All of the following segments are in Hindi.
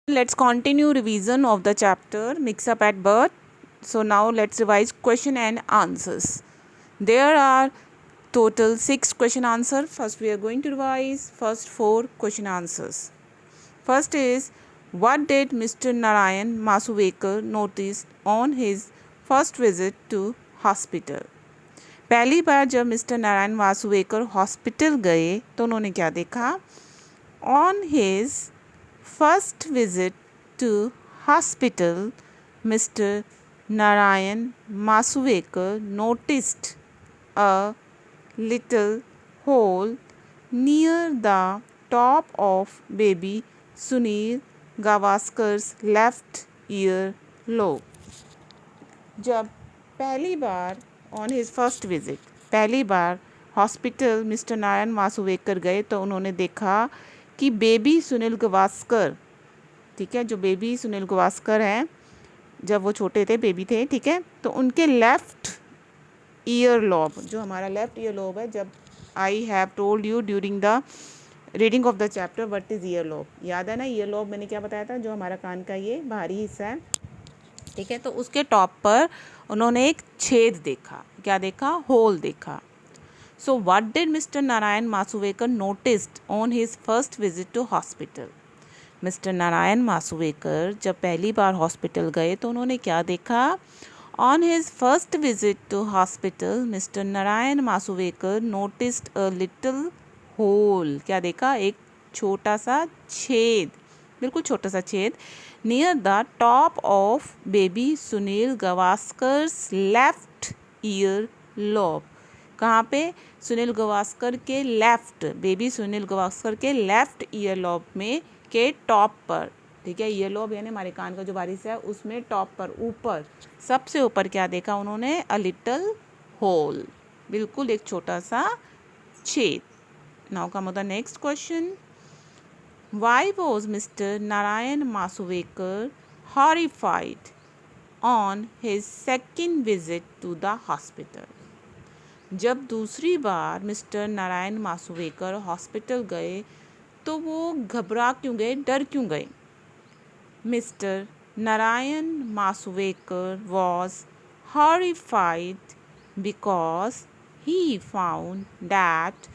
Let's continue revision of the chapter Mix Up at Birth. So now let's revise question and answers. There are total 6 question answer. First we are going to revise first 4 question answers. First is, what did Mr. Narayan Masuvekar notice on his first visit to hospital? पहली बार जब मिस्टर नारायण वासुवेकर हॉस्पिटल गए तो उन्होंने क्या देखा? On his first visit to hospital, Mr. Narayan Masuvekar noticed a little hole near the top of baby Sunil Gavaskar's left ear lobe. जब पहली बार ऑन हिज फर्स्ट विजिट पहली बार हॉस्पिटल मिस्टर नारायण वासुवेकर गए तो उन्होंने देखा कि बेबी सुनील गवास्कर, ठीक है, जो बेबी सुनील गवास्कर हैं जब वो छोटे थे, बेबी थे, ठीक है, तो उनके लेफ़्ट ईयर लॉब, जो हमारा लेफ़्ट ईयर लॉब है, जब I have told you during the reading of the chapter what is year lobe, याद है ना? ईयर लॉब मैंने क्या बताया था? जो हमारा कान का ये बाहरी हिस्सा है, ठीक है, तो उसके टॉप पर उन्होंने एक छेद देखा. क्या देखा? होल देखा. So what did mister Narayan Masuvekar noticed on his first visit to hospital? Mister Narayan Masuvekar जब पहली बार हॉस्पिटल गए तो उन्होंने क्या देखा? On his first visit to hospital mister Narayan Masuvekar noticed a little hole. क्या देखा? एक छोटा सा छेद, बिल्कुल छोटा सा छेद, near the top of baby Sunil Gavaskar's left ear lobe. कहाँ पे? सुनील गवास्कर के लेफ्ट, बेबी सुनील गवास्कर के लेफ्ट ईयर लॉब में के टॉप पर, ठीक है, ईयर लॉब यानी हमारे कान का जो बारिश है उसमें टॉप पर, ऊपर, सबसे ऊपर क्या देखा उन्होंने? अ लिटिल होल, बिल्कुल एक छोटा सा छेद. Now come the next question. Why was Mr. Narayan Masuvekar horrified on his second visit to the hospital? जब दूसरी बार मिस्टर नारायण मासुवेकर हॉस्पिटल गए तो वो घबरा क्यों गए, डर क्यों गए? Mister Narayan Masuvekar was horrified because he found that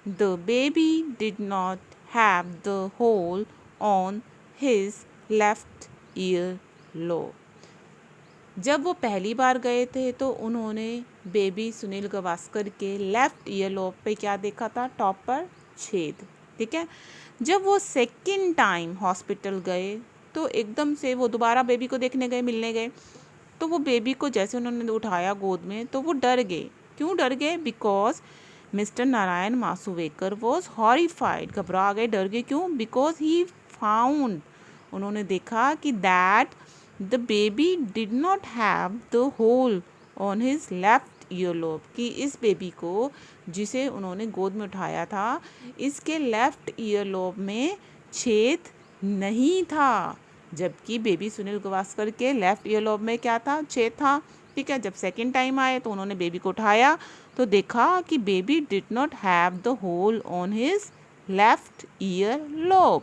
the baby did not have the hole on his left ear lobe. जब वो पहली बार गए थे तो उन्होंने बेबी सुनील गवास्कर के लेफ्ट ईयर लोब पे क्या देखा था? टॉप पर छेद, ठीक है. जब वो सेकंड टाइम हॉस्पिटल गए तो एकदम से वो दोबारा बेबी को देखने गए, मिलने गए, तो वो बेबी को जैसे उन्होंने उठाया गोद में तो वो डर गए. क्यों डर गए? Because mister Narayan Masuvekar was horrified, घबरा गए, डर गए. क्यों? बिकॉज ही फाउंड, उन्होंने देखा कि that the baby did not have the hole on his left ear lobe, कि इस बेबी को जिसे उन्होंने गोद में उठाया था इसके लेफ्ट ईयर लोब में छेद नहीं था, जबकि बेबी सुनील गवास्कर के लेफ्ट ईयर लोब में क्या था? छेद था, ठीक है. जब सेकेंड टाइम आए तो उन्होंने बेबी को उठाया तो देखा कि baby did not have the hole on his left ear lobe,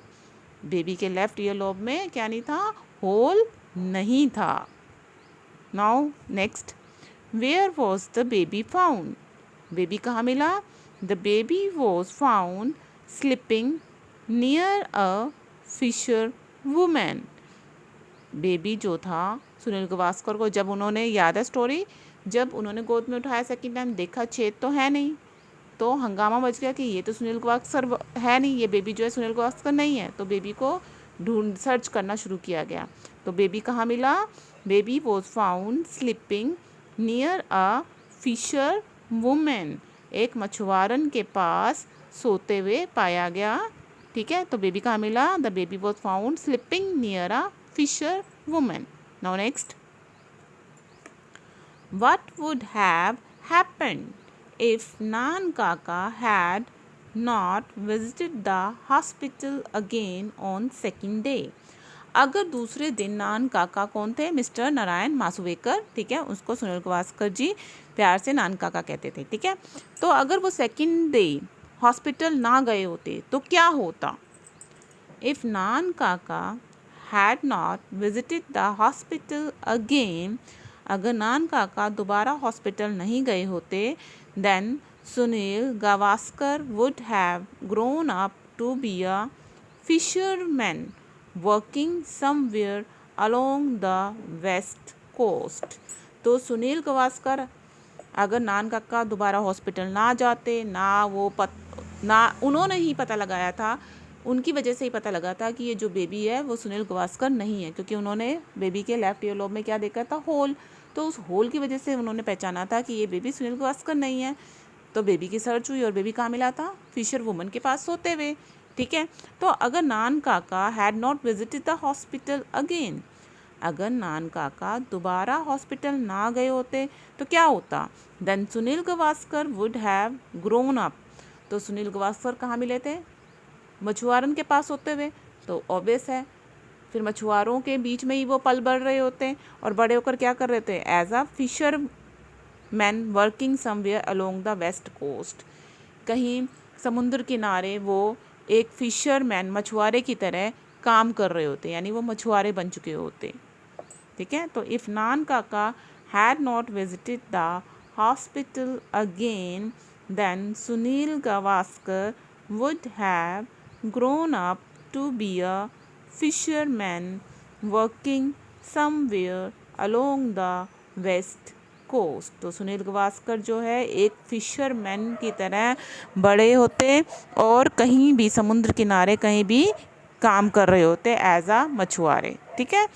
baby के लेफ्ट ईयर लोब में क्या नहीं था? होल नहीं था. Now next, where was the baby found? Baby कहाँ मिला? The baby was found sleeping near a fisher women. Baby जो था सुनील गवास्कर को, जब उन्होंने, याद है स्टोरी, जब उन्होंने गोद में उठाया सेकंड टाइम, देखा छेद तो है नहीं, तो हंगामा मच गया कि ये तो सुनील गवास्कर है नहीं, ये बेबी जो है सुनील गवास्कर नहीं है. तो बेबी को ढूंढ सर्च करना शुरू किया गया. तो बेबी कहाँ मिला? Baby was found sleeping near a fisher women, एक मछुआरन के पास सोते हुए पाया गया, ठीक है. तो बेबी कहाँ मिला? The baby was found sleeping near a fisher women. Now next, what would have happened if Nan Kaka had not visited the hospital again on second day? अगर दूसरे दिन नान काका कौन थे? मिस्टर नारायण मासुवेकर, ठीक है, उसको सुनील गवास्कर जी प्यार से नान काका कहते थे, ठीक है. तो अगर वो सेकंड डे हॉस्पिटल ना गए होते तो क्या होता? इफ़ नान काका had not visited the hospital again, अगर नान काका दोबारा हॉस्पिटल नहीं गए होते, then Sunil Gavaskar would have grown up to be a fisherman working somewhere along the west coast. तो सुनील गवास्कर अगर नान काका दोबारा हॉस्पिटल ना जाते, ना उन्होंने ही पता लगाया था, उनकी वजह से ही पता लगा था कि ये जो बेबी है वो सुनील गवास्कर नहीं है, क्योंकि उन्होंने बेबी के लेफ्ट ईयरलोब में क्या देखा था, होल। तो उस होल की वजह से उन्होंने पहचाना था कि ये बेबी सुनील गवास्कर नहीं है। तो बेबी की सर्च हुई और बेबी कहाँ मिला था, फिशर वुमन के पास सोते हुए। ठीक है, तो अगर नान Kaka had not visited the hospital again, अगर नान काका दोबारा हॉस्पिटल ना गए होते तो क्या होता, then Sunil Gavaskar would have grown up. तो सुनील गवास्कर कहाँ मिले थे, मछुआरन के पास होते हुए। तो ऑब्वियस है, फिर मछुआरों के बीच में ही वो पल बढ़ रहे होते हैं और बड़े होकर क्या कर रहे थे, as a fisher man working somewhere along the west coast, कहीं समुद्र किनारे वो एक फिशर मैन मछुआरे की तरह काम कर रहे होते, यानी वो मछुआरे बन चुके होते। ठीक है, तो if Nan Kaka had not visited the hospital again, then Sunil Gavaskar would have grown up to be a fisherman working somewhere along the west coast. तो सुनील गावस्कर जो है एक फिशरमैन की तरह बड़े होते और कहीं भी समुद्र किनारे कहीं भी काम कर रहे होते एज अ मछुआरे। ठीक है,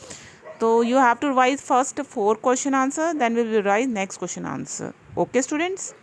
तो you have to revise first 4 question answer, then we will revise next question answer. Okay students.